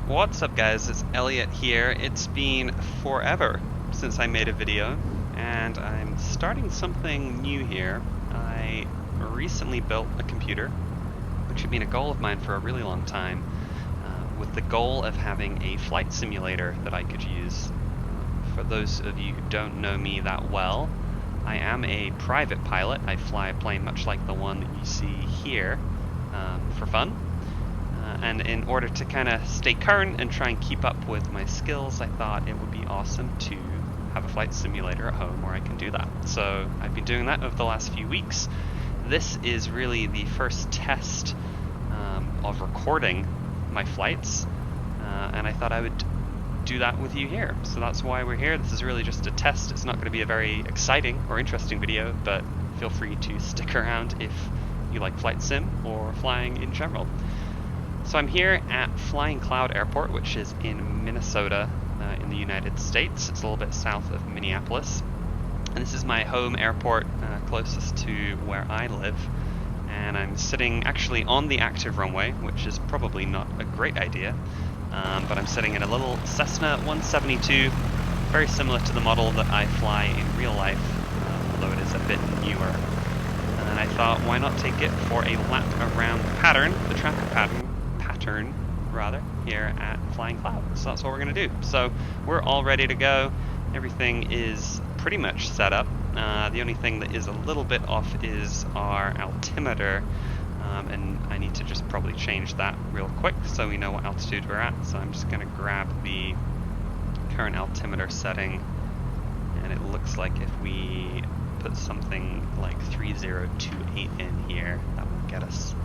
What's up guys, it's Elliot here. It's been forever since I made a video and I'm starting something new here. I recently built a computer, which had been a goal of mine for a really long time, with the goal of having a flight simulator that I could use. For those of you who don't know me that well, I am a private pilot. I fly a plane much like the one that you see here for fun. And in order to kind of stay current and try and keep up with my skills, I thought it would be awesome to have a flight simulator at home where I can do that. So I've been doing that over the last few weeks. This is really the first test of recording my flights, and I thought I would do that with you here. So that's why we're here. This is really just a test. It's not going to be a very exciting or interesting video, but feel free to stick around if you like flight sim or flying in general. So I'm here at Flying Cloud Airport, which is in Minnesota in the United States. It's a little bit south of Minneapolis. And this is my home airport closest to where I live. And I'm sitting actually on the active runway, which is probably not a great idea. But I'm sitting in a little Cessna 172, very similar to the model that I fly in real life, although it is a bit newer. And I thought, why not take it for a lap around the pattern, the traffic pattern here at Flying Cloud. So that's what we're going to do. So we're all ready to go. Everything is pretty much set up. The only thing that is a little bit off is our altimeter, and I need to just probably change that real quick so we know what altitude we're at. So I'm just going to grab the current altimeter setting, and it looks like if we put something like 3028 in here, that will get us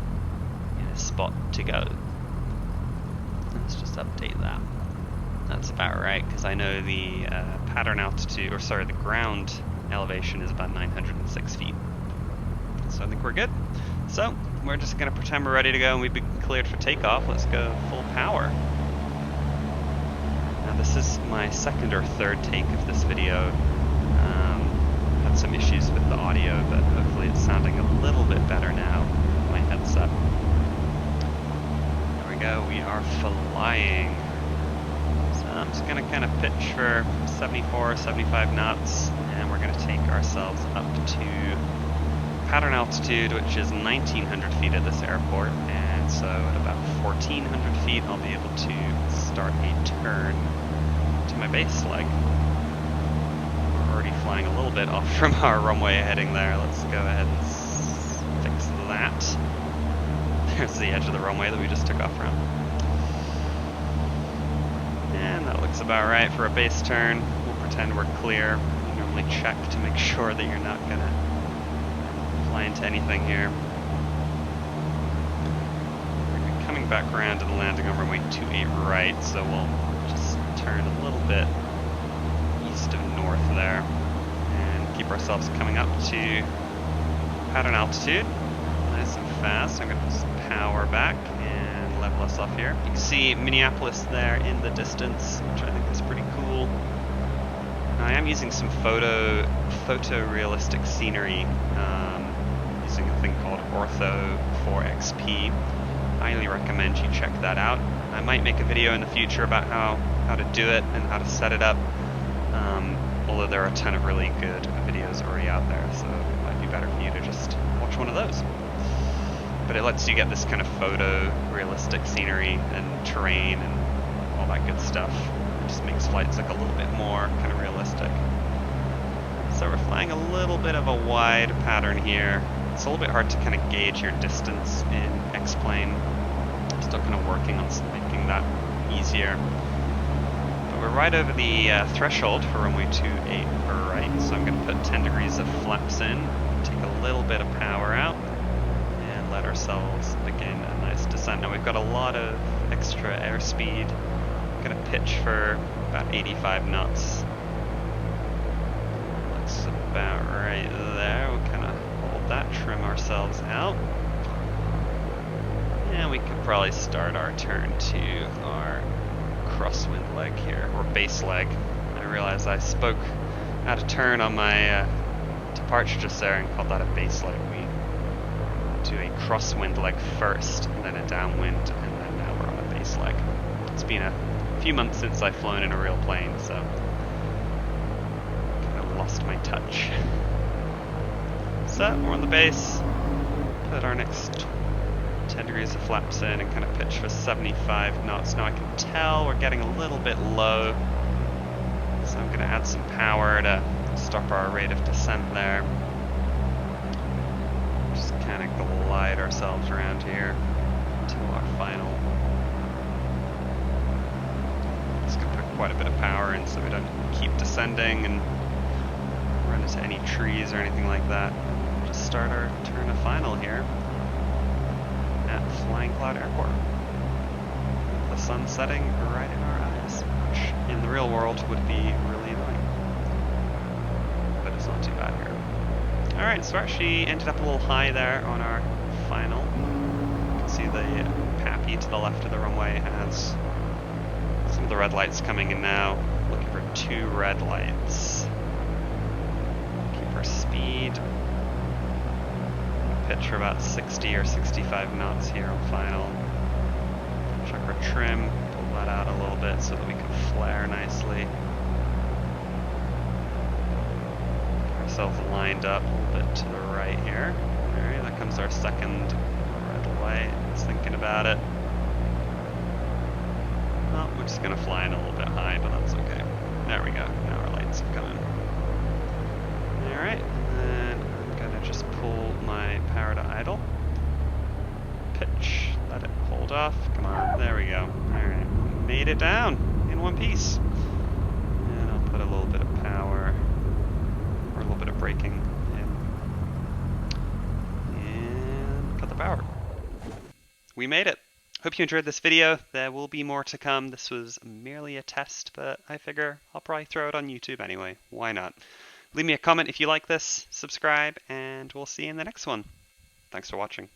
in a spot to go. Let's just update that. That's about right, because I know the pattern altitude, or sorry, the ground elevation is about 906 feet. So I think we're good. So we're just going to pretend we're ready to go and we've been cleared for takeoff. Let's go full power. Now this is my second or third take of this video. Had some issues with the audio, but hopefully it's sounding a little bit better now with my headset. Go, we are flying. So I'm just going to kind of pitch for 74, 75 knots, and we're going to take ourselves up to pattern altitude, which is 1900 feet at this airport, and so at about 1400 feet I'll be able to start a turn to my base leg. We're already flying a little bit off from our runway heading there. Let's go ahead and fix that. There's the edge of the runway that we just took off from. And that looks about right for a base turn. We'll pretend we're clear. You normally check to make sure that you're not gonna fly into anything here. We're coming back around and landing on runway 28 right, so we'll just turn a little bit east of north there and keep ourselves coming up to pattern altitude. Nice and fast. I'm going to just power back and level us off here. You can see Minneapolis there in the distance, which I think is pretty cool. Now, I am using some photorealistic scenery, using a thing called Ortho 4XP. Highly recommend you check that out. I might make a video in the future about how to do it and how to set it up, although there are a ton of really good videos already out there, so it might be better for you to just watch one of those. But it lets you get this kind of photo-realistic scenery and terrain and all that good stuff. It just makes flights look a little bit more kind of realistic. So we're flying a little bit of a wide pattern here. It's a little bit hard to kind of gauge your distance in X-plane. I'm still kind of working on making that easier. But we're right over the threshold for runway 28 right, so I'm going to put 10 degrees of flaps in, take a little bit of power out, let ourselves begin a nice descent. Now we've got a lot of extra airspeed. I'm going to pitch for about 85 knots. Looks about right there. We'll kind of hold that, trim ourselves out. And we could probably start our turn to our crosswind leg here, or base leg. I realized I spoke out of turn on my departure just there and called that a base leg. We do a crosswind leg first, and then a downwind, and then now we're on a base leg. It's been a few months since I've flown in a real plane, so kind of lost my touch. So we're on the base, put our next 10 degrees of flaps in and kind of pitch for 75 knots. Now I can tell we're getting a little bit low, so I'm going to add some power to stop our rate of descent there. Just kind of glide ourselves around here to our final. Just going to put quite a bit of power in so we don't keep descending and run into any trees or anything like that. Just start our turn of final here at Flying Cloud Airport. The sun setting right in our eyes, which in the real world would be really annoying. But it's not too bad here. Alright, so we actually ended up a little high there on our final. You can see the Pappy to the left of the runway has some of the red lights coming in now. Looking for 2 red lights. Keep our speed. Pitch for about 60 or 65 knots here on final. Check our trim, pull that out a little bit so that we can flare nicely. Get ourselves lined up a little bit to the right here. Alright, there comes our second red light. Just thinking about it. Well, we're just going to fly in a little bit high, but that's okay. There we go. Now our lights are coming. Alright, and I'm going to just pull my power to idle. Pitch. Let it hold off. Come on. There we go. Alright. Made it down in one piece. And I'll put a little bit of power, or a little bit of braking in. And cut the power. We made it. Hope you enjoyed this video. There will be more to come. This was merely a test, but I figure I'll probably throw it on YouTube anyway. Why not? Leave me a comment if you like this, subscribe, and we'll see you in the next one. Thanks for watching.